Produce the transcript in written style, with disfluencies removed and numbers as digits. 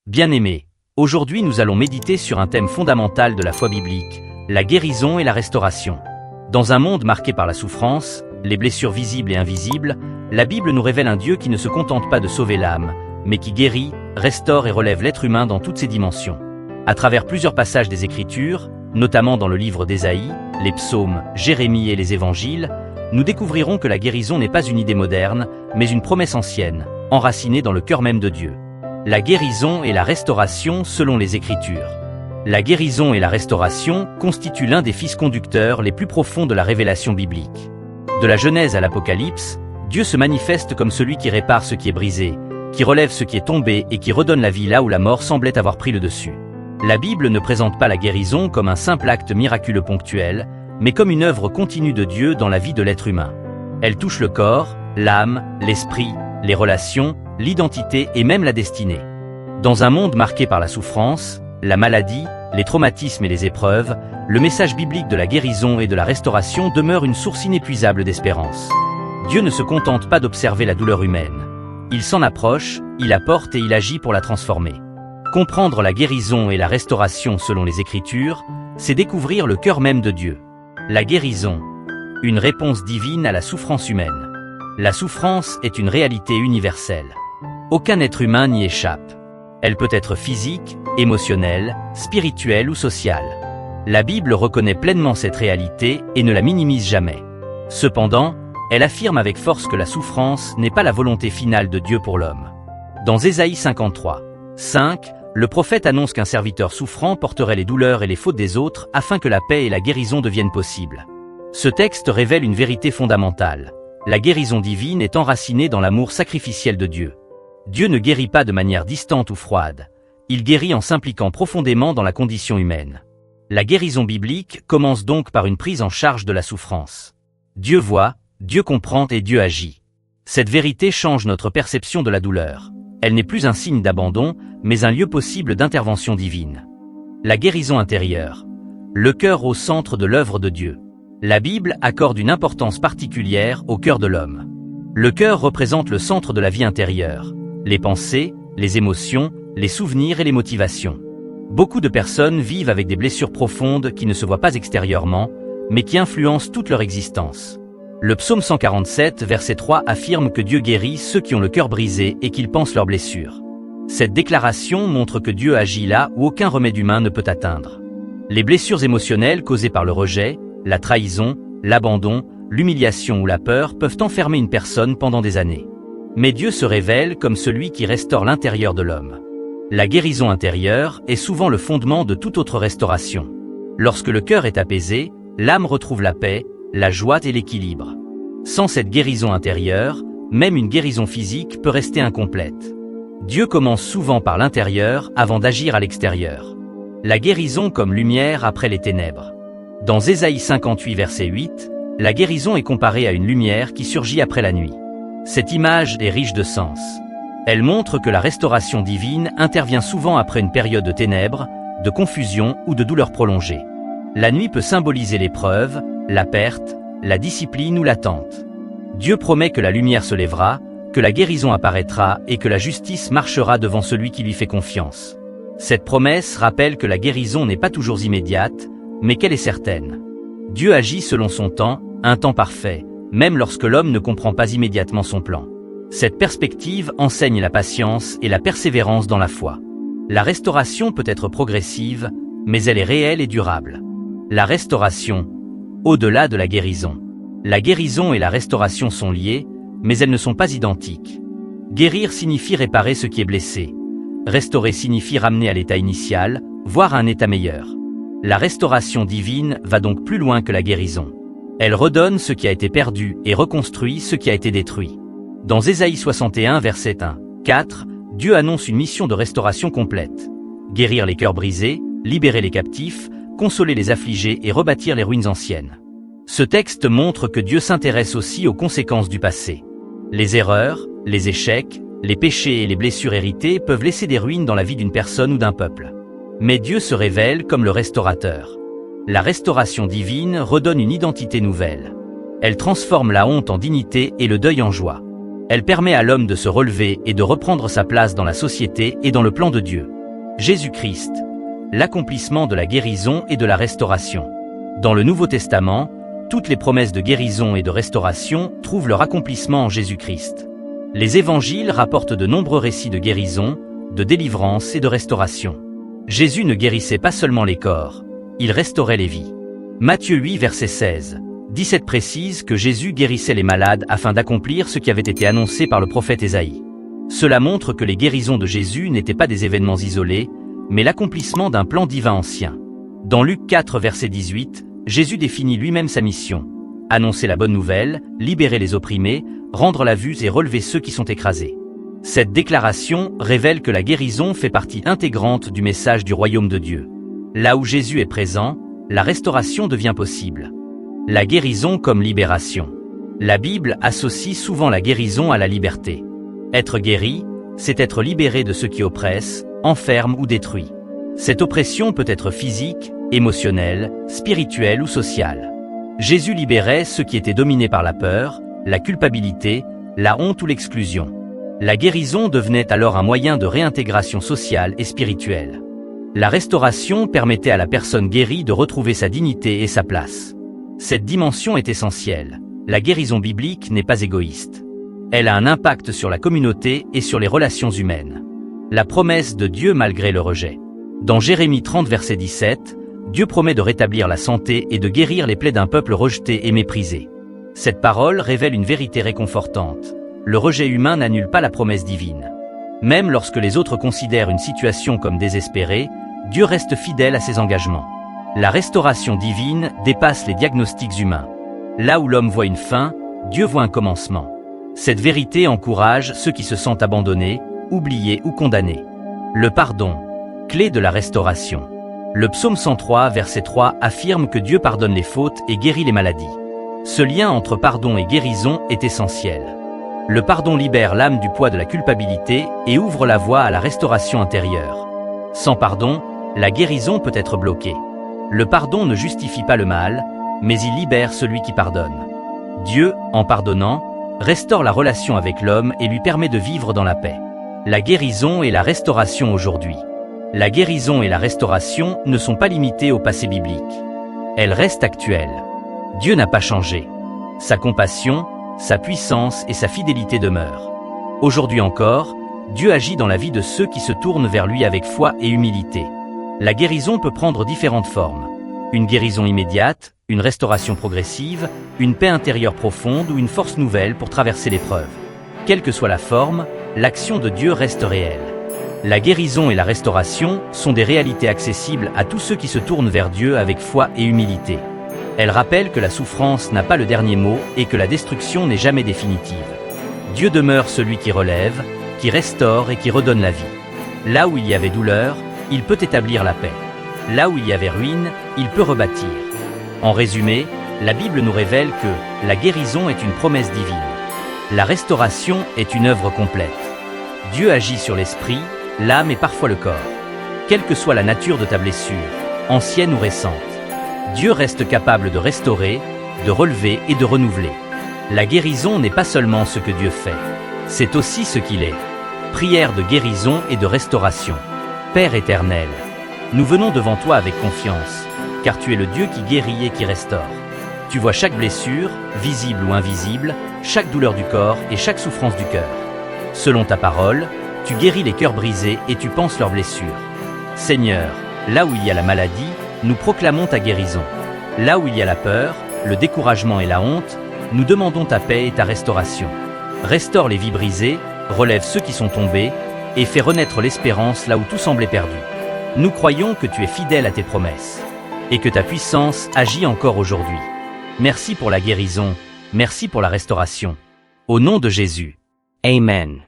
Bien-aimés, aujourd'hui nous allons méditer sur un thème fondamental de la foi biblique, la guérison et la restauration. Dans un monde marqué par la souffrance, les blessures visibles et invisibles, la Bible nous révèle un Dieu qui ne se contente pas de sauver l'âme, mais qui guérit, restaure et relève l'être humain dans toutes ses dimensions. À travers plusieurs passages des Écritures, notamment dans le livre d'Ésaïe, les psaumes, Jérémie et les évangiles, nous découvrirons que la guérison n'est pas une idée moderne, mais une promesse ancienne, enracinée dans le cœur même de Dieu. La guérison et la restauration selon les Écritures. La guérison et la restauration constituent l'un des fils conducteurs les plus profonds de la révélation biblique. De la Genèse à l'Apocalypse, Dieu se manifeste comme celui qui répare ce qui est brisé, qui relève ce qui est tombé et qui redonne la vie là où la mort semblait avoir pris le dessus. La Bible ne présente pas la guérison comme un simple acte miraculeux ponctuel, mais comme une œuvre continue de Dieu dans la vie de l'être humain. Elle touche le corps, l'âme, l'esprit, les relations, l'identité et même la destinée. Dans un monde marqué par la souffrance, la maladie, les traumatismes et les épreuves, le message biblique de la guérison et de la restauration demeure une source inépuisable d'espérance. Dieu ne se contente pas d'observer la douleur humaine. Il s'en approche, il apporte et il agit pour la transformer. Comprendre la guérison et la restauration selon les Écritures, c'est découvrir le cœur même de Dieu. La guérison, une réponse divine à la souffrance humaine. La souffrance est une réalité universelle. Aucun être humain n'y échappe. Elle peut être physique, émotionnelle, spirituelle ou sociale. La Bible reconnaît pleinement cette réalité et ne la minimise jamais. Cependant, elle affirme avec force que la souffrance n'est pas la volonté finale de Dieu pour l'homme. Dans Ésaïe 53, 5, le prophète annonce qu'un serviteur souffrant porterait les douleurs et les fautes des autres afin que la paix et la guérison deviennent possibles. Ce texte révèle une vérité fondamentale. La guérison divine est enracinée dans l'amour sacrificiel de Dieu. Dieu ne guérit pas de manière distante ou froide. Il guérit en s'impliquant profondément dans la condition humaine. La guérison biblique commence donc par une prise en charge de la souffrance. Dieu voit, Dieu comprend et Dieu agit. Cette vérité change notre perception de la douleur. Elle n'est plus un signe d'abandon, mais un lieu possible d'intervention divine. La guérison intérieure. Le cœur au centre de l'œuvre de Dieu. La Bible accorde une importance particulière au cœur de l'homme. Le cœur représente le centre de la vie intérieure. Les pensées, les émotions, les souvenirs et les motivations. Beaucoup de personnes vivent avec des blessures profondes qui ne se voient pas extérieurement, mais qui influencent toute leur existence. Le psaume 147, verset 3 affirme que Dieu guérit ceux qui ont le cœur brisé et qu'ils pensent leurs blessures. Cette déclaration montre que Dieu agit là où aucun remède humain ne peut atteindre. Les blessures émotionnelles causées par le rejet, la trahison, l'abandon, l'humiliation ou la peur peuvent enfermer une personne pendant des années. Mais Dieu se révèle comme celui qui restaure l'intérieur de l'homme. La guérison intérieure est souvent le fondement de toute autre restauration. Lorsque le cœur est apaisé, l'âme retrouve la paix, la joie et l'équilibre. Sans cette guérison intérieure, même une guérison physique peut rester incomplète. Dieu commence souvent par l'intérieur avant d'agir à l'extérieur. La guérison comme lumière après les ténèbres. Dans Ésaïe 58 verset 8, la guérison est comparée à une lumière qui surgit après la nuit. Cette image est riche de sens. Elle montre que la restauration divine intervient souvent après une période de ténèbres, de confusion ou de douleur prolongée. La nuit peut symboliser l'épreuve, la perte, la discipline ou l'attente. Dieu promet que la lumière se lèvera, que la guérison apparaîtra et que la justice marchera devant celui qui lui fait confiance. Cette promesse rappelle que la guérison n'est pas toujours immédiate, mais qu'elle est certaine. Dieu agit selon son temps, un temps parfait, même lorsque l'homme ne comprend pas immédiatement son plan. Cette perspective enseigne la patience et la persévérance dans la foi. La restauration peut être progressive, mais elle est réelle et durable. La restauration, au-delà de la guérison. La guérison et la restauration sont liées, mais elles ne sont pas identiques. Guérir signifie réparer ce qui est blessé. Restaurer signifie ramener à l'état initial, voire à un état meilleur. La restauration divine va donc plus loin que la guérison. Elle redonne ce qui a été perdu et reconstruit ce qui a été détruit. Dans Ésaïe 61 verset 1, 4, Dieu annonce une mission de restauration complète. Guérir les cœurs brisés, libérer les captifs, consoler les affligés et rebâtir les ruines anciennes. Ce texte montre que Dieu s'intéresse aussi aux conséquences du passé. Les erreurs, les échecs, les péchés et les blessures héritées peuvent laisser des ruines dans la vie d'une personne ou d'un peuple. Mais Dieu se révèle comme le restaurateur. La restauration divine redonne une identité nouvelle. Elle transforme la honte en dignité et le deuil en joie. Elle permet à l'homme de se relever et de reprendre sa place dans la société et dans le plan de Dieu. Jésus-Christ, l'accomplissement de la guérison et de la restauration. Dans le Nouveau Testament, toutes les promesses de guérison et de restauration trouvent leur accomplissement en Jésus-Christ. Les évangiles rapportent de nombreux récits de guérison, de délivrance et de restauration. Jésus ne guérissait pas seulement les corps, il restaurait les vies. Matthieu 8 verset 16, 17 précise que Jésus guérissait les malades afin d'accomplir ce qui avait été annoncé par le prophète Ésaïe. Cela montre que les guérisons de Jésus n'étaient pas des événements isolés, mais l'accomplissement d'un plan divin ancien. Dans Luc 4 verset 18, Jésus définit lui-même sa mission. Annoncer la bonne nouvelle, libérer les opprimés, rendre la vue et relever ceux qui sont écrasés. Cette déclaration révèle que la guérison fait partie intégrante du message du royaume de Dieu. Là où Jésus est présent, la restauration devient possible. La guérison comme libération. La Bible associe souvent la guérison à la liberté. Être guéri, c'est être libéré de ce qui oppresse, enferme ou détruit. Cette oppression peut être physique, émotionnelle, spirituelle ou sociale. Jésus libérait ceux qui étaient dominés par la peur, la culpabilité, la honte ou l'exclusion. La guérison devenait alors un moyen de réintégration sociale et spirituelle. La restauration permettait à la personne guérie de retrouver sa dignité et sa place. Cette dimension est essentielle. La guérison biblique n'est pas égoïste. Elle a un impact sur la communauté et sur les relations humaines. La promesse de Dieu malgré le rejet. Dans Jérémie 30 verset 17, Dieu promet de rétablir la santé et de guérir les plaies d'un peuple rejeté et méprisé. Cette parole révèle une vérité réconfortante. Le rejet humain n'annule pas la promesse divine. Même lorsque les autres considèrent une situation comme désespérée, Dieu reste fidèle à ses engagements. La restauration divine dépasse les diagnostics humains. Là où l'homme voit une fin, Dieu voit un commencement. Cette vérité encourage ceux qui se sentent abandonnés, oubliés ou condamnés. Le pardon, clé de la restauration. Le psaume 103, verset 3 affirme que Dieu pardonne les fautes et guérit les maladies. Ce lien entre pardon et guérison est essentiel. Le pardon libère l'âme du poids de la culpabilité et ouvre la voie à la restauration intérieure. Sans pardon, la guérison peut être bloquée. Le pardon ne justifie pas le mal, mais il libère celui qui pardonne. Dieu, en pardonnant, restaure la relation avec l'homme et lui permet de vivre dans la paix. La guérison et la restauration aujourd'hui. La guérison et la restauration ne sont pas limitées au passé biblique. Elles restent actuelles. Dieu n'a pas changé. Sa compassion, sa puissance et sa fidélité demeurent. Aujourd'hui encore, Dieu agit dans la vie de ceux qui se tournent vers lui avec foi et humilité. La guérison peut prendre différentes formes. Une guérison immédiate, une restauration progressive, une paix intérieure profonde ou une force nouvelle pour traverser l'épreuve. Quelle que soit la forme, l'action de Dieu reste réelle. La guérison et la restauration sont des réalités accessibles à tous ceux qui se tournent vers Dieu avec foi et humilité. Elles rappellent que la souffrance n'a pas le dernier mot et que la destruction n'est jamais définitive. Dieu demeure celui qui relève, qui restaure et qui redonne la vie. Là où il y avait douleur, il peut établir la paix. Là où il y avait ruine, il peut rebâtir. En résumé, la Bible nous révèle que la guérison est une promesse divine. La restauration est une œuvre complète. Dieu agit sur l'esprit, l'âme et parfois le corps. Quelle que soit la nature de ta blessure, ancienne ou récente, Dieu reste capable de restaurer, de relever et de renouveler. La guérison n'est pas seulement ce que Dieu fait, c'est aussi ce qu'il est. Prière de guérison et de restauration. Père éternel, nous venons devant toi avec confiance, car tu es le Dieu qui guérit et qui restaure. Tu vois chaque blessure, visible ou invisible, chaque douleur du corps et chaque souffrance du cœur. Selon ta parole, tu guéris les cœurs brisés et tu panses leurs blessures. Seigneur, là où il y a la maladie, nous proclamons ta guérison. Là où il y a la peur, le découragement et la honte, nous demandons ta paix et ta restauration. Restaure les vies brisées, relève ceux qui sont tombés, et fais renaître l'espérance là où tout semblait perdu. Nous croyons que tu es fidèle à tes promesses, et que ta puissance agit encore aujourd'hui. Merci pour la guérison, merci pour la restauration. Au nom de Jésus. Amen.